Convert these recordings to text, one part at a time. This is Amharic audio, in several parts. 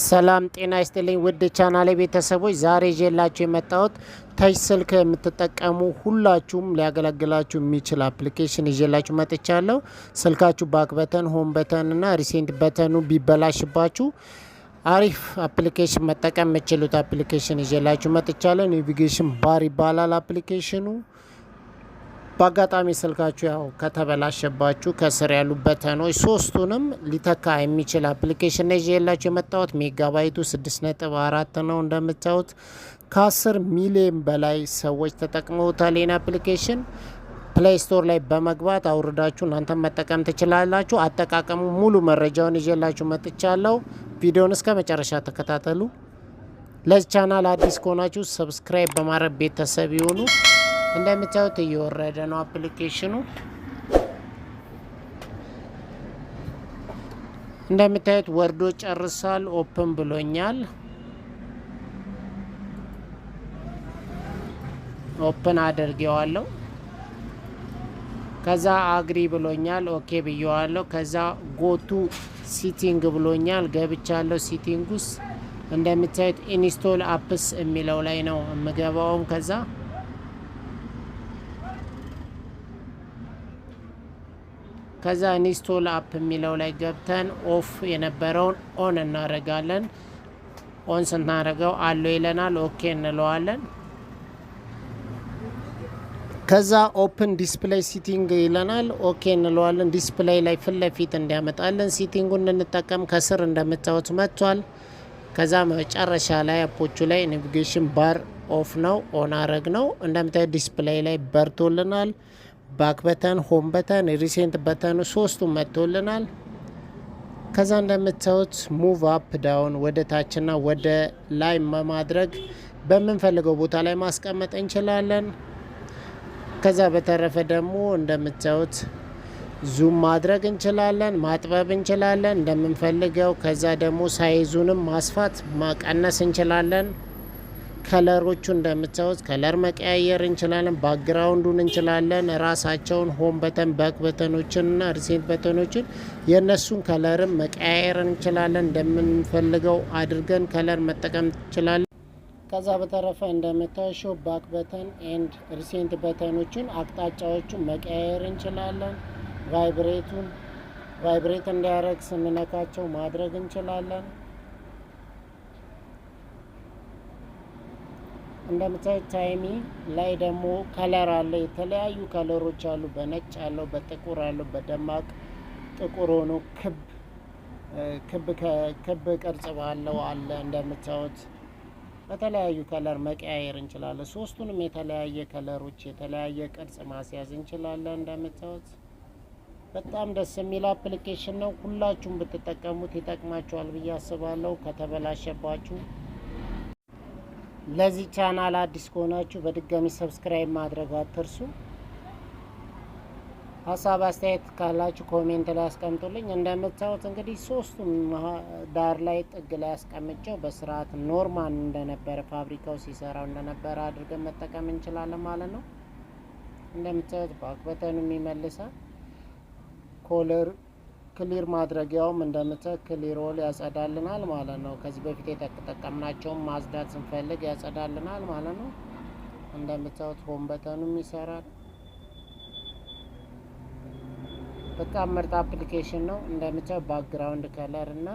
ሰላም ጤና ይስጥልኝ ውድ ቻናሌ ቤተሰቦች ዛሬ ይዤላችሁ የመጣሁት ታች ስልክ የምትጠቀሙ ሁላችሁም ሊያገለግላችሁ የሚችል አፕሊኬሽን ይዤላችሁ መጥቻለሁ። ስልካችሁ ባክ በተን ሆም በተን እና ሪሴንት በተኑ ቢበላሽባችሁ አሪፍ አፕሊኬሽን መጠቀም የምትችሉት አፕሊኬሽን ይዤላችሁ መጥቻለሁ። ኔቪጌሽን ባር ይባላል አፕሊኬሽኑ። በአጋጣሚ ስልካችሁ ያው ከተበላሸባችሁ ከስር ያሉ በተኖች ሶስቱንም ሊተካ የሚችል አፕሊኬሽን ነው ይዤላችሁ የመጣሁት። ሜጋባይቱ 6.4 ነው። እንደምታዩት ከ10 ሚሊዮን በላይ ሰዎች ተጠቅመውታል። ይህን አፕሊኬሽን ፕሌይ ስቶር ላይ በመግባት አውርዳችሁ እናንተ መጠቀም ትችላላችሁ። አጠቃቀሙ ሙሉ መረጃውን ይዤላችሁ መጥቻለሁ። ቪዲዮውን እስከ መጨረሻ ተከታተሉ። ለዚህ ቻናል አዲስ ከሆናችሁ ሰብስክራይብ በማድረግ ቤተሰብ ይሁኑ። እንደምታዩት እየወረደ ነው አፕሊኬሽኑ። እንደምታዩት ወርዶ ጨርሳል። ኦፕን ብሎኛል። ኦፕን አድርጌዋለሁ። ከዛ አግሪ ብሎኛል። ኦኬ ብዬዋለሁ። ከዛ ጎቱ ሲቲንግ ብሎኛል። ገብቻለሁ ሲቲንግ ውስጥ። እንደምታዩት ኢንስቶል አፕስ የሚለው ላይ ነው የምገባውም። ከዛ ኢንስቶል አፕ የሚለው ላይ ገብተን ኦፍ የነበረውን ኦን እናደርጋለን። ኦን ስናደርገው አለው ይለናል። ኦኬ እንለዋለን። ከዛ ኦፕን ዲስፕሌይ ሲቲንግ ይለናል። ኦኬ እንለዋለን። ዲስፕሌይ ላይ ፊት ለፊት እንዲያመጣለን ሲቲንጉን እንጠቀም። ከስር እንደምታዩት መጥቷል። ከዛ መጨረሻ ላይ አፖቹ ላይ ኔቪጌሽን ባር ኦፍ ነው፣ ኦን አረግ ነው። እንደምታዩት ዲስፕሌይ ላይ በርቶልናል። ባክ በተን ሆም በተን ሪሴንት በተኑ ሶስቱም መጥቶልናል። ከዛ እንደምታዩት ሙቭ አፕ ዳውን ወደ ታችና ወደ ላይ በማድረግ በምንፈልገው ቦታ ላይ ማስቀመጥ እንችላለን። ከዛ በተረፈ ደግሞ እንደምታዩት ዙም ማድረግ እንችላለን፣ ማጥበብ እንችላለን እንደምንፈልገው። ከዛ ደግሞ ሳይዙንም ማስፋት ማቀነስ እንችላለን። ከለሮቹ እንደምታዩት ከለር መቀያየር እንችላለን። ባክግራውንዱን እንችላለን ራሳቸውን ሆም በተን ባክ በተኖችንና ሪሴንት በተኖችን የነሱን ከለርም መቀያየር እንችላለን። እንደምንፈልገው አድርገን ከለር መጠቀም እንችላለን። ከዛ በተረፈ እንደምታዩት ባክ በተን ኤንድ ሪሴንት በተኖችን አቅጣጫዎቹን መቀያየር እንችላለን። ቫይብሬት እንዲያደርግ ስንነካቸው ማድረግ እንችላለን። እንደምታዩት ታይሚ ላይ ደግሞ ከለር አለ። የተለያዩ ከለሮች አሉ። በነጭ አለው፣ በጥቁር አለው፣ በደማቅ ጥቁር ሆኖ ክብ ቅርጽ ባለው አለ። እንደምታዩት በተለያዩ ከለር መቀያየር እንችላለን። ሶስቱንም የተለያየ ከለሮች የተለያየ ቅርጽ ማስያዝ እንችላለን። እንደምታዩት በጣም ደስ የሚል አፕሊኬሽን ነው። ሁላችሁም ብትጠቀሙት ይጠቅማችኋል ብዬ አስባለሁ። ከተበላሸባችሁ ለዚህ ቻናል አዲስ ከሆናችሁ በድጋሚ ሰብስክራይብ ማድረግ አትርሱ። ሀሳብ አስተያየት ካላችሁ ኮሜንት ላይ አስቀምጡልኝ። እንደምታዩት እንግዲህ ሶስቱም ዳር ላይ ጥግ ላይ አስቀምጨው በስርዓት ኖርማል እንደነበረ ፋብሪካው ሲሰራው እንደነበረ አድርገን መጠቀም እንችላለን ማለት ነው። እንደምታዩት ባክ በተኑም ይመልሳል። ኮለር ክሊር ማድረጊያውም እንደምታዩት ክሊር ኦል ያጸዳልናል ማለት ነው። ከዚህ በፊት የተጠቀምናቸውን ማጽዳት ስንፈልግ ያጸዳልናል ማለት ነው። እንደምታዩት ሆም በተኑም ይሰራል። በጣም ምርጥ አፕሊኬሽን ነው። እንደምታዩት ባክግራውንድ ከለር እና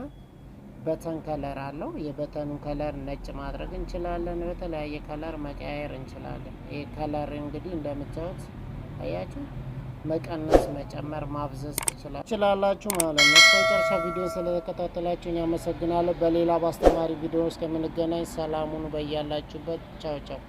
በተን ከለር አለው። የበተኑን ከለር ነጭ ማድረግ እንችላለን። በተለያየ ከለር መቀያየር እንችላለን። ይሄ ከለር እንግዲህ እንደምታዩት አያችሁ መቀነስ መጨመር ማብዛት ትችላላችሁ ማለት ነው። እስከመጨረሻ ቪዲዮ ስለተከታተላችሁኝ አመሰግናለሁ። በሌላ በአስተማሪ ቪዲዮ እስከምንገናኝ ሰላም ሁኑ በያላችሁበት። ቻው ቻው።